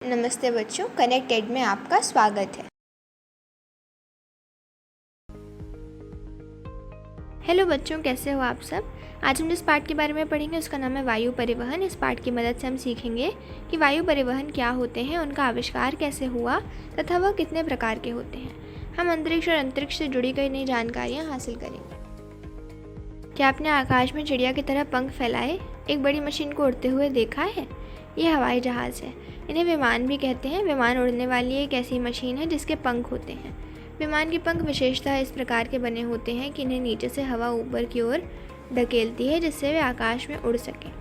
नमस्ते बच्चों, कनेक्टेड में आपका स्वागत है। हेलो बच्चों, कैसे हो आप सब। आज हम जिस पाठ के बारे में पढ़ेंगे उसका नाम है वायु परिवहन। इस पाठ की मदद से हम सीखेंगे कि वायु परिवहन क्या होते हैं, उनका आविष्कार कैसे हुआ तथा वह कितने प्रकार के होते हैं। हम अंतरिक्ष और अंतरिक्ष से जुड़ी कई नई जानकारियाँ हासिल करेंगे। क्या आपने आकाश में चिड़िया की तरह पंख फैलाए एक बड़ी मशीन को उड़ते हुए देखा है? ये हवाई जहाज़ है। इन्हें विमान भी कहते हैं। विमान उड़ने वाली एक ऐसी मशीन है जिसके पंख होते हैं। विमान के पंख विशेषतः इस प्रकार के बने होते हैं कि इन्हें नीचे से हवा ऊपर की ओर ढकेलती है जिससे वे आकाश में उड़ सकें।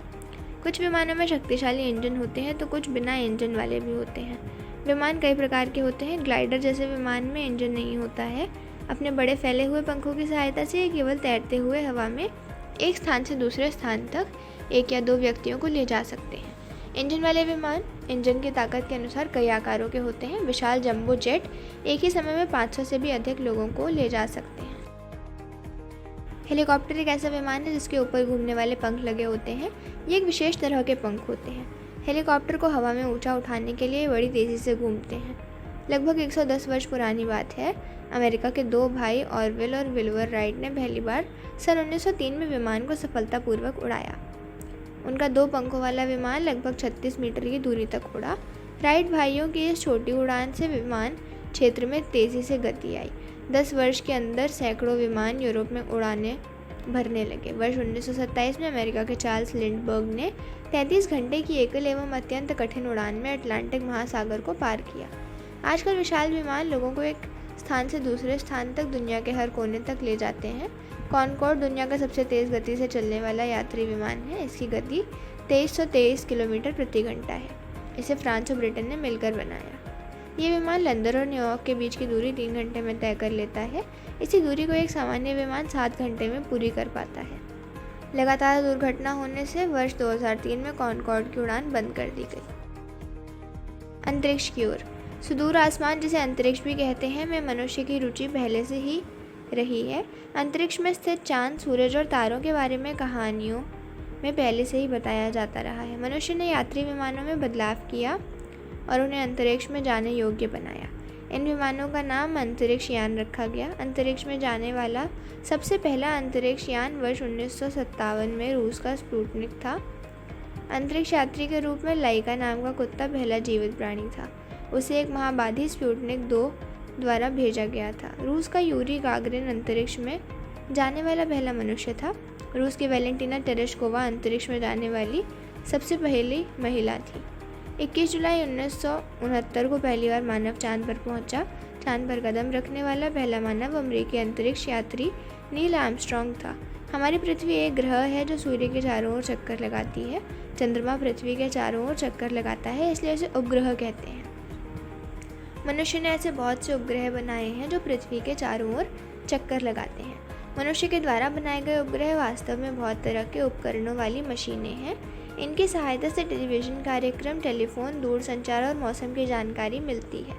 कुछ विमानों में शक्तिशाली इंजन होते हैं तो कुछ बिना इंजन वाले भी होते हैं। विमान कई प्रकार के होते हैं। ग्लाइडर जैसे विमान में इंजन नहीं होता है। अपने बड़े फैले हुए पंखों की सहायता से ये केवल तैरते हुए हवा में एक स्थान से दूसरे स्थान तक एक या दो व्यक्तियों को ले जा सकते हैं। इंजन वाले विमान इंजन की ताकत के अनुसार कई आकारों के होते हैं। विशाल जंबो जेट एक ही समय में 500 से भी अधिक लोगों को ले जा सकते हैं। हेलीकॉप्टर एक ऐसा विमान है जिसके ऊपर घूमने वाले पंख लगे होते हैं। ये एक विशेष तरह के पंख होते हैं। हेलीकॉप्टर को हवा में ऊंचा उठाने के लिए बड़ी तेज़ी से घूमते हैं। लगभग 110 वर्ष पुरानी बात है। अमेरिका के दो भाई ऑरवेल और विल्बर राइट ने पहली बार सन 1903 में विमान को सफलतापूर्वक उड़ाया। उनका दो पंखों वाला विमान लगभग 36 मीटर की दूरी तक उड़ा। राइट भाइयों की इस छोटी उड़ान से विमान क्षेत्र में तेज़ी से गति आई। 10 वर्ष के अंदर सैकड़ों विमान यूरोप में उड़ाने भरने लगे। वर्ष 1927 में अमेरिका के चार्ल्स लिंडबर्ग ने 33 घंटे की एकल एवं अत्यंत कठिन उड़ान में अटलांटिक महासागर को पार किया। आजकल विशाल विमान लोगों को एक स्थान से दूसरे स्थान तक दुनिया के हर कोने तक ले जाते हैं। कॉनकॉर्ड दुनिया का सबसे तेज़ गति से चलने वाला यात्री विमान है। इसकी गति 2323 किलोमीटर प्रति घंटा है। इसे फ्रांस और ब्रिटेन ने मिलकर बनाया। ये विमान लंदन और न्यूयॉर्क के बीच की दूरी 3 घंटे में तय कर लेता है। इसी दूरी को एक सामान्य विमान 7 घंटे में पूरी कर पाता है। लगातार दुर्घटना होने से वर्ष 2003 में कॉनकॉर्ड की उड़ान बंद कर दी गई। अंतरिक्ष की ओर। सुदूर आसमान, जिसे अंतरिक्ष भी कहते हैं, में मनुष्य की रुचि पहले से ही रही है। अंतरिक्ष में स्थित चांद, सूरज और तारों के बारे में कहानियों में पहले से ही बताया जाता रहा है। मनुष्य ने यात्री विमानों में बदलाव किया और उन्हें अंतरिक्ष में जाने योग्य बनाया। इन विमानों का नाम अंतरिक्ष यान रखा गया। अंतरिक्ष में जाने वाला सबसे पहला अंतरिक्ष यान वर्ष 1957 में रूस का स्पुतनिक था। अंतरिक्ष यात्री के रूप में लाइका नाम का कुत्ता पहला जीवित प्राणी था। उसे एक महाबाधी स्पुतनिक 2 द्वारा भेजा गया था। रूस का यूरी गागरिन अंतरिक्ष में जाने वाला पहला मनुष्य था। रूस की वैलेंटीना तेरेश्कोवा अंतरिक्ष में जाने वाली सबसे पहली महिला थी। 21 जुलाई 1969 को पहली बार मानव चांद पर पहुंचा। चांद पर कदम रखने वाला पहला मानव अमेरिकी अंतरिक्ष यात्री नील आर्मस्ट्रॉन्ग था। हमारी पृथ्वी एक ग्रह है जो सूर्य के चारों ओर चक्कर लगाती है। चंद्रमा पृथ्वी के चारों ओर चक्कर लगाता है, इसलिए इसे उपग्रह कहते हैं। मनुष्य ने ऐसे बहुत से उपग्रह बनाए हैं जो पृथ्वी के चारों ओर चक्कर लगाते हैं। मनुष्य के द्वारा बनाए गए उपग्रह वास्तव में बहुत तरह के उपकरणों वाली मशीनें हैं। इनकी सहायता से टेलीविज़न कार्यक्रम, टेलीफोन, दूरसंचार और मौसम की जानकारी मिलती है।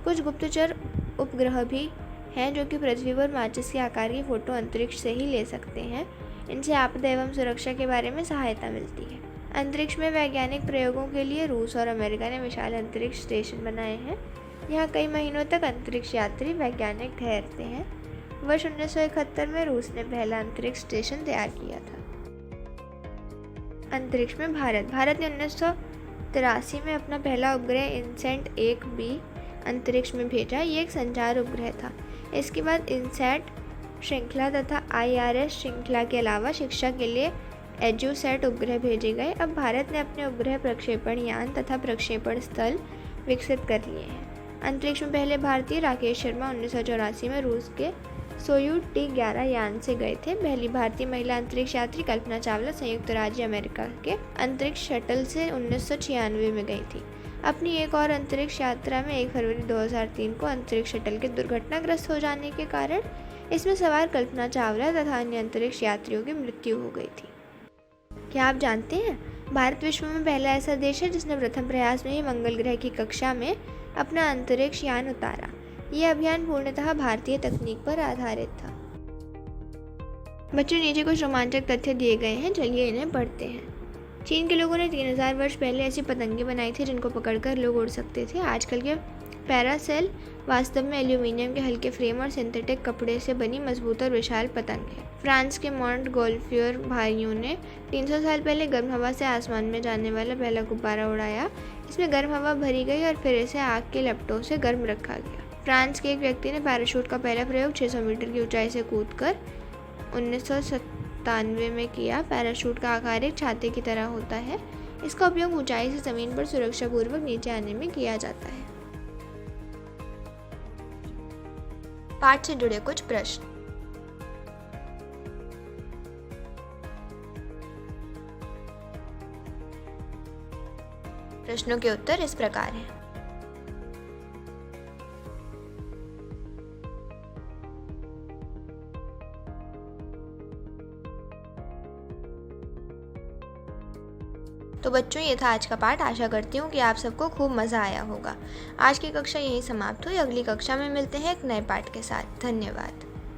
कुछ गुप्तचर उपग्रह भी हैं जो कि पृथ्वी पर माचिस के आकार की फ़ोटो अंतरिक्ष से ही ले सकते हैं। इनसे आपदा एवं सुरक्षा के बारे में सहायता मिलती है। अंतरिक्ष में वैज्ञानिक प्रयोगों के लिए रूस और अमेरिका ने विशाल अंतरिक्ष स्टेशन बनाए हैं। यहाँ कई महीनों तक अंतरिक्ष यात्री वैज्ञानिक ठहरते हैं। वर्ष 1971 में रूस ने पहला अंतरिक्ष स्टेशन तैयार किया था। अंतरिक्ष में भारत ने 1983 में अपना पहला उपग्रह इनसैट 1B अंतरिक्ष में भेजा। ये एक संचार उपग्रह था। इसके बाद इनसैट श्रृंखला तथा IRS श्रृंखला के अलावा शिक्षा के लिए एड्यूसैट उपग्रह भेजे गए। अब भारत ने अपने उपग्रह प्रक्षेपण यान तथा प्रक्षेपण स्थल विकसित कर लिए हैं। अंतरिक्ष में पहले भारतीय राकेश शर्मा 1984 में रूस के सोयूज T11 यान से गए थे। पहली भारतीय महिला अंतरिक्ष यात्री कल्पना चावला संयुक्त राज्य अमेरिका के अंतरिक्ष शटल से 1996 में गई थी। अपनी एक और अंतरिक्ष यात्रा में 1 फरवरी 2003 को अंतरिक्ष शटल के दुर्घटनाग्रस्त हो जाने के कारण इसमें सवार कल्पना चावला तथा अन्य अंतरिक्ष यात्रियों की मृत्यु हो गई थी। क्या आप जानते हैं, भारत विश्व में पहला ऐसा देश है जिसने प्रथम प्रयास में ही मंगल ग्रह की कक्षा में अपना अंतरिक्ष यान उतारा। यह अभियान पूर्णतः भारतीय तकनीक पर आधारित था। बच्चों, नीचे कुछ रोमांचक तथ्य दिए गए हैं, चलिए इन्हें पढ़ते हैं। चीन के लोगों ने 3000 वर्ष पहले ऐसी पतंगें बनाई थी जिनको पकड़कर लोग उड़ सकते थे। आजकल के पैरासेल वास्तव में एल्यूमीनियम के हल्के फ्रेम और सिंथेटिक कपड़े से बनी मजबूत और विशाल पतंग है। फ्रांस के मॉन्ट गोल्फियर भाइयों ने 300 साल पहले गर्म हवा से आसमान में जाने वाला पहला गुब्बारा उड़ाया। इसमें गर्म हवा भरी गई और फिर इसे आग के लपटों से गर्म रखा गया। फ्रांस के एक व्यक्ति ने पैराशूट का पहला प्रयोग 600 मीटर की ऊंचाई से कूदकर 1997 में किया। पैराशूट का आकार एक छाते की तरह होता है। इसका उपयोग ऊंचाई से ज़मीन पर सुरक्षापूर्वक नीचे आने में किया जाता है। पाठ से जुड़े कुछ प्रश्न। प्रश्नों के उत्तर इस प्रकार हैं। तो बच्चों, ये था आज का पाठ। आशा करती हूँ कि आप सबको खूब मज़ा आया होगा। आज की कक्षा यहीं समाप्त हुई। अगली कक्षा में मिलते हैं एक नए पाठ के साथ। धन्यवाद।